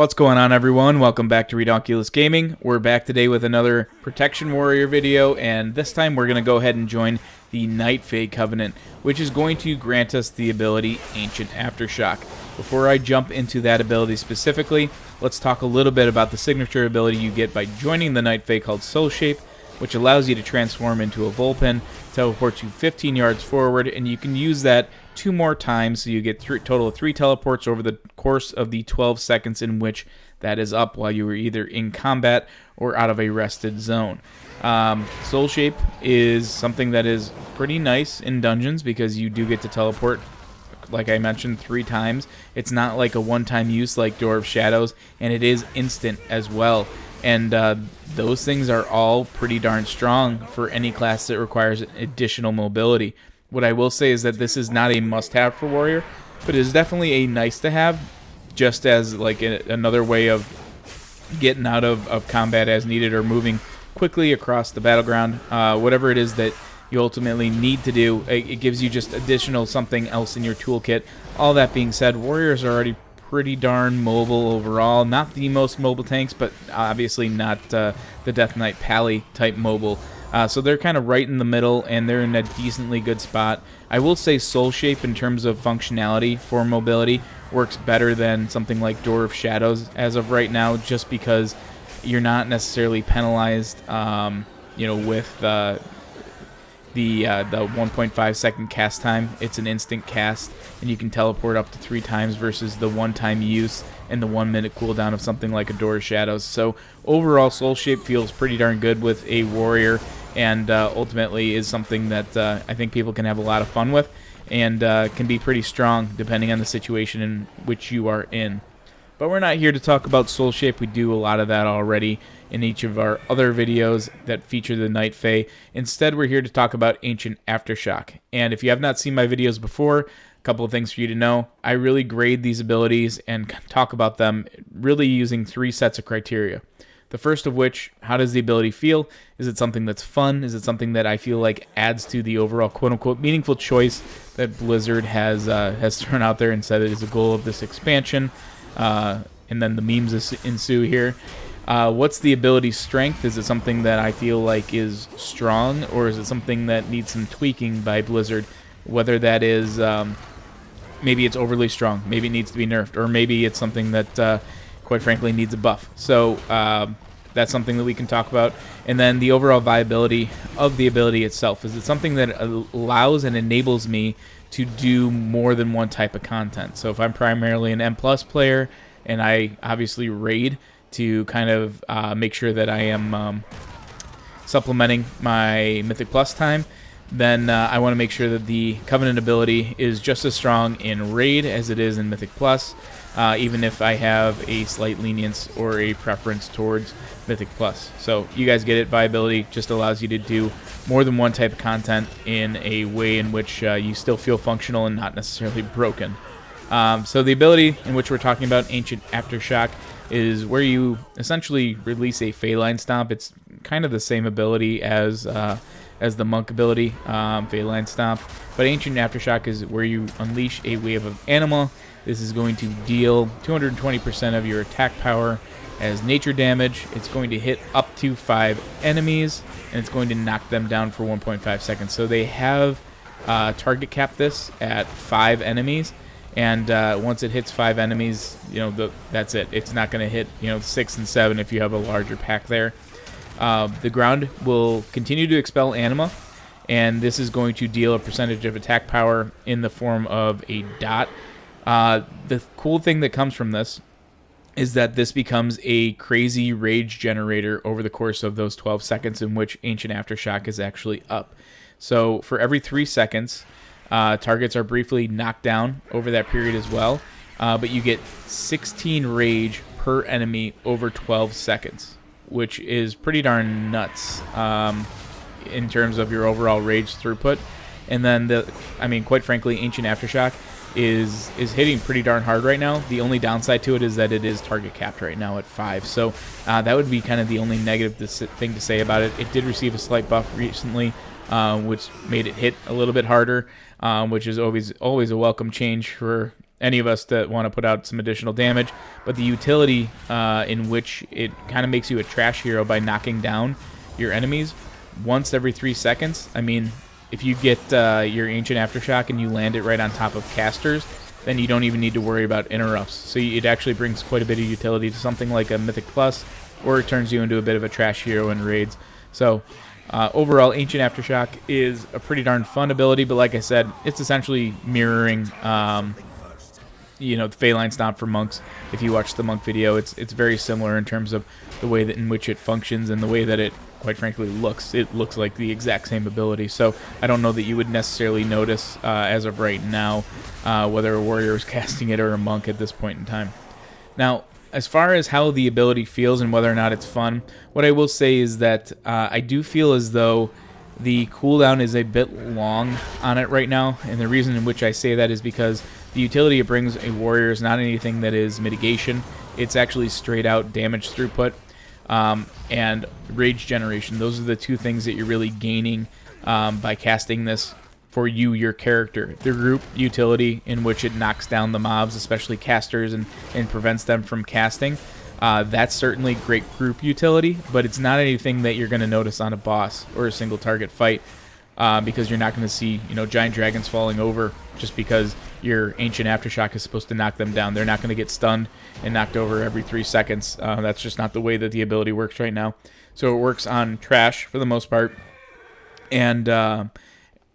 What's going on, everyone? Welcome back to Redonkulous Gaming. We're back today with another Protection Warrior video, and this time we're going to go ahead and join the Night Fae Covenant, which is going to grant us the ability Ancient Aftershock. Before I jump into that ability specifically, let's talk a little bit about the signature ability you get by joining the Night Fae called Soul Shape, which allows you to transform into a Vulpin, teleports you 15 yards forward, and you can use that 2 more times, so you get a total of 3 teleports over the course of the 12 seconds in which that is up while you were either in combat or out of a rested zone. Soul Shape is something that is pretty nice in dungeons because you do get to teleport, like I mentioned, 3 times. It's not like a one-time use like Door of Shadows, and it is instant as well. And those things are all pretty darn strong for any class that requires additional mobility. What I will say is that this is not a must-have for Warrior, but it is definitely a nice-to-have, just as like another way of getting out of combat as needed or moving quickly across the battleground. Whatever it is that you ultimately need to do, it gives you just additional something else in your toolkit. All that being said, Warriors are already pretty darn mobile overall. Not the most mobile tanks, but obviously not the Death Knight Pally type mobile. So they're kind of right in the middle, and they're in a decently good spot. I will say Soul Shape, in terms of functionality for mobility, works better than something like Door of Shadows as of right now, just because you're not necessarily penalized, with the 1.5 second cast time. It's an instant cast, and you can teleport up to 3 times versus the one-time use and the 1-minute cooldown of something like a Door of Shadows. So overall, Soul Shape feels pretty darn good with a Warrior, and ultimately is something that I think people can have a lot of fun with, and can be pretty strong depending on the situation in which you are in. But we're not here to talk about Soul Shape. We do a lot of that already in each of our other videos that feature the Night Fae. Instead, we're here to talk about Ancient Aftershock. And if you have not seen my videos before, a couple of things for you to know. I really grade these abilities and talk about them really using 3 sets of criteria. The first of which, how does the ability feel? Is it something that's fun? Is it something that I feel like adds to the overall quote-unquote meaningful choice that Blizzard has thrown out there and said it is a goal of this expansion? And then the memes ensue here. What's the ability strength? Is it something that I feel like is strong, or is it something that needs some tweaking by Blizzard? Whether that is maybe it's overly strong, maybe it needs to be nerfed, or maybe it's something that quite frankly needs a buff. So that's something that we can talk about. And then the overall viability of the ability itself. Is it something that allows and enables me to do more than one type of content? So if I'm primarily an M+ player and I obviously raid to kind of make sure that I am supplementing my Mythic Plus time, then I want to make sure that the Covenant ability is just as strong in raid as it is in Mythic Plus, even if I have a slight lenience or a preference towards Mythic Plus. So you guys get it. Viability just allows you to do more than one type of content in a way in which you still feel functional and not necessarily broken. So the ability in which we're talking about, Ancient Aftershock, is where you essentially release a Phaeline Stomp. It's kind of the same ability as the Monk ability, Phaeline Stomp, but Ancient Aftershock is where you unleash a wave of anima. This is going to deal 220% of your attack power as nature damage. It's going to hit up to 5 enemies, and it's going to knock them down for 1.5 seconds. So they have target capped this at 5 enemies, and once it hits 5 enemies, that's it. It's not going to hit 6 and 7 if you have a larger pack there. The ground will continue to expel anima, and this is going to deal a percentage of attack power in the form of a dot. The cool thing that comes from this is that this becomes a crazy rage generator over the course of those 12 seconds in which Ancient Aftershock is actually up. So for every 3 seconds, targets are briefly knocked down over that period as well, but you get 16 rage per enemy over 12 seconds, which is pretty darn nuts in terms of your overall rage throughput. And then, quite frankly, Ancient Aftershock is hitting pretty darn hard right now. The only downside to it is that it is target capped right now at 5. So that would be kind of the only negative thing to say about it. It did receive a slight buff recently, which made it hit a little bit harder, which is always a welcome change for any of us that want to put out some additional damage, but the utility in which it kind of makes you a trash hero by knocking down your enemies once every 3 seconds. I mean, if you get your Ancient Aftershock and you land it right on top of casters, then you don't even need to worry about interrupts. So it actually brings quite a bit of utility to something like a Mythic Plus, or it turns you into a bit of a trash hero in raids. So overall, Ancient Aftershock is a pretty darn fun ability, but like I said, it's essentially mirroring the Phalanx Stomp for monks. If you watch the monk video, it's very similar in terms of the way that in which it functions and the way that it, quite frankly, looks. It looks like the exact same ability, so I don't know that you would necessarily notice as of right now whether a warrior is casting it or a monk at this point in time. Now, as far as how the ability feels and whether or not it's fun, what I will say is that I do feel as though the cooldown is a bit long on it right now, and the reason in which I say that is because the utility it brings a warrior is not anything that is mitigation. It's actually straight out damage throughput and rage generation. Those are the two things that you're really gaining by casting this for your character. The group utility, in which it knocks down the mobs, especially casters, and prevents them from casting. That's certainly great group utility, but it's not anything that you're going to notice on a boss or a single target fight, because you're not going to see giant dragons falling over just because your Ancient Aftershock is supposed to knock them down. They're not going to get stunned and knocked over every 3 seconds. That's just not the way that the ability works right now. So it works on trash for the most part, and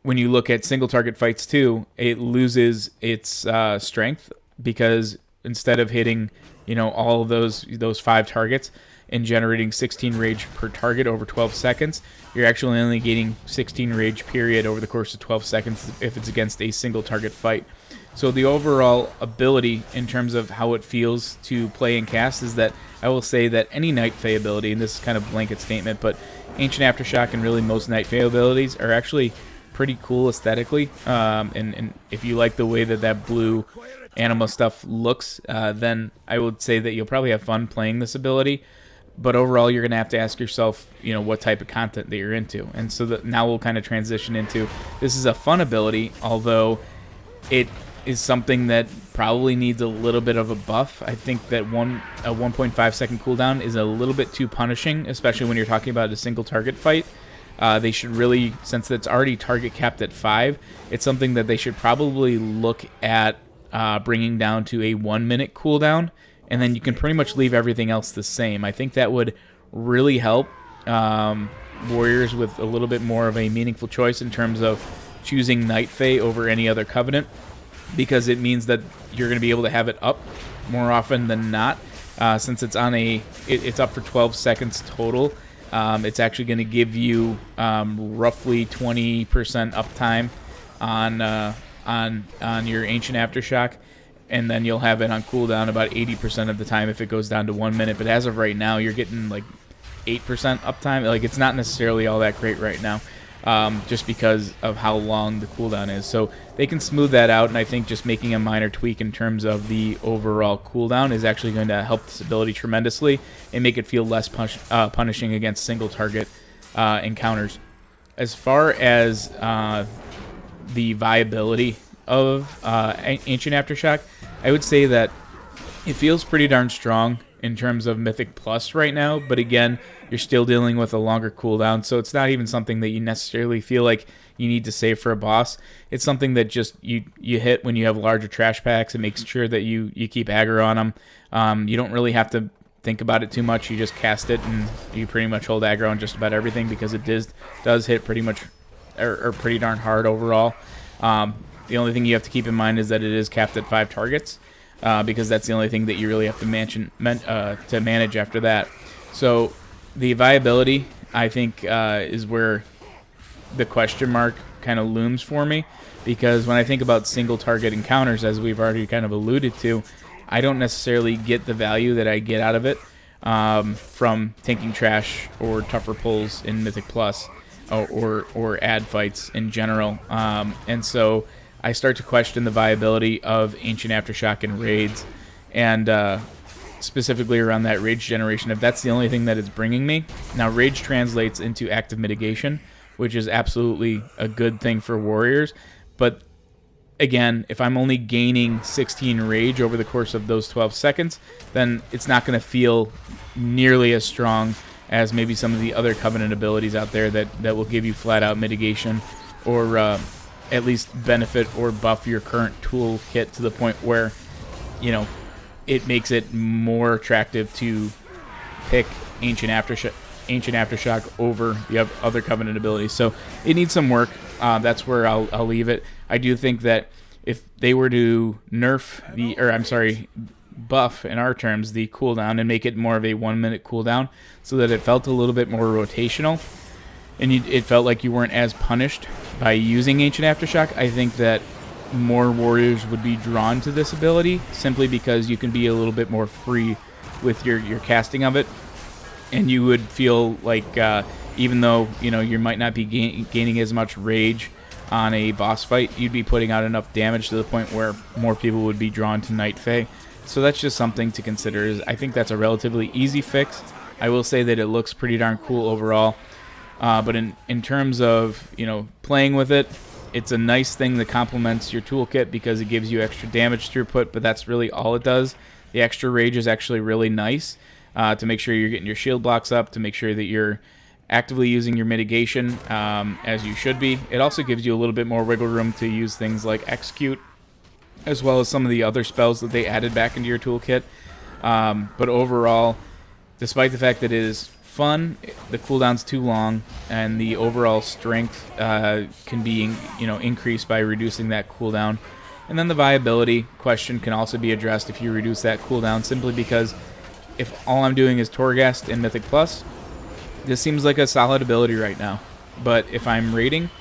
when you look at single target fights too, it loses its strength, because instead of hitting all of those 5 targets and generating 16 rage per target over 12 seconds, you're actually only getting 16 rage period over the course of 12 seconds if it's against a single target fight. So the overall ability in terms of how it feels to play and cast is that I will say that any Night Fae ability, and this is kind of a blanket statement, but Ancient Aftershock and really most Night Fae abilities are actually pretty cool aesthetically, and if you like the way that blue anima stuff looks, then I would say that you'll probably have fun playing this ability. But overall, you're going to have to ask yourself, what type of content that you're into. And so now we'll kind of transition into, this is a fun ability, although it is something that probably needs a little bit of a buff. I think that a 1.5 second cooldown is a little bit too punishing, especially when you're talking about a single target fight. They should really, since it's already target capped at 5, it's something that they should probably look at bringing down to a 1 minute cooldown, and then you can pretty much leave everything else the same. I think that would really help warriors with a little bit more of a meaningful choice in terms of choosing Night Fae over any other covenant, because it means that you're going to be able to have it up more often than not. Since it's on it's up for 12 seconds total. It's actually going to give you roughly 20% uptime on your Ancient Aftershock, and then you'll have it on cooldown about 80% of the time if it goes down to 1 minute. But as of right now, you're getting like 8% uptime. Like, it's not necessarily all that great right now, just because of how long the cooldown is. So they can smooth that out, and I think just making a minor tweak in terms of the overall cooldown is actually going to help this ability tremendously and make it feel less punishing against single target encounters. As far as the viability of Ancient Aftershock, I would say that it feels pretty darn strong in terms of Mythic Plus right now, but again, you're still dealing with a longer cooldown, so it's not even something that you necessarily feel like you need to save for a boss. It's something that just you hit when you have larger trash packs. It makes sure that you keep aggro on them. You don't really have to think about it too much. You just cast it, and you pretty much hold aggro on just about everything, because it does hit pretty much or pretty darn hard overall. The only thing you have to keep in mind is that it is capped at 5 targets, because that's the only thing that you really have to manage after that. So the viability, I think, is where the question mark kind of looms for me, because when I think about single target encounters, as we've already kind of alluded to, I don't necessarily get the value that I get out of it from tanking trash or tougher pulls in Mythic Plus or ad fights in general. And so I start to question the viability of Ancient Aftershock in raids, and specifically around that rage generation, if that's the only thing that it's bringing me. Now, rage translates into active mitigation, which is absolutely a good thing for warriors, but again, if I'm only gaining 16 rage over the course of those 12 seconds, then it's not going to feel nearly as strong as maybe some of the other Covenant abilities out there that will give you flat-out mitigation, or at least benefit or buff your current toolkit to the point where, you know, it makes it more attractive to pick Ancient Aftershock over the other Covenant abilities. So it needs some work. That's where I'll leave it. I do think that if they were to buff, in our terms, the cooldown and make it more of a 1 minute cooldown so that it felt a little bit more rotational and it felt like you weren't as punished by using Ancient Aftershock, I think that more warriors would be drawn to this ability simply because you can be a little bit more free with your casting of it, and you would feel like even though you might not be gaining as much rage on a boss fight, you'd be putting out enough damage to the point where more people would be drawn to Night Fae. So that's just something to consider. I think that's a relatively easy fix. I will say that it looks pretty darn cool overall. But in terms of playing with it, it's a nice thing that complements your toolkit because it gives you extra damage throughput, but that's really all it does. The extra rage is actually really nice to make sure you're getting your shield blocks up, to make sure that you're actively using your mitigation as you should be. It also gives you a little bit more wiggle room to use things like Execute, as well as some of the other spells that they added back into your toolkit. But overall, despite the fact that it is fun, the cooldown's too long, and the overall strength can be increased by reducing that cooldown. And then the viability question can also be addressed if you reduce that cooldown, simply because if all I'm doing is Torghast and Mythic Plus, this seems like a solid ability right now. But if I'm raiding,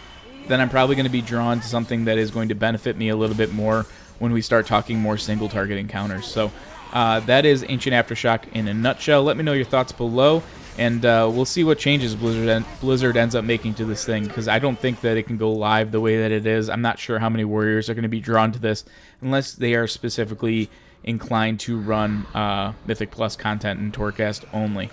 then I'm probably going to be drawn to something that is going to benefit me a little bit more when we start talking more single target encounters. So that is Ancient Aftershock in a nutshell. Let me know your thoughts below, and we'll see what changes Blizzard ends up making to this thing, because I don't think that it can go live the way that it is. I'm not sure how many warriors are going to be drawn to this unless they are specifically inclined to run Mythic Plus content and Torghast only.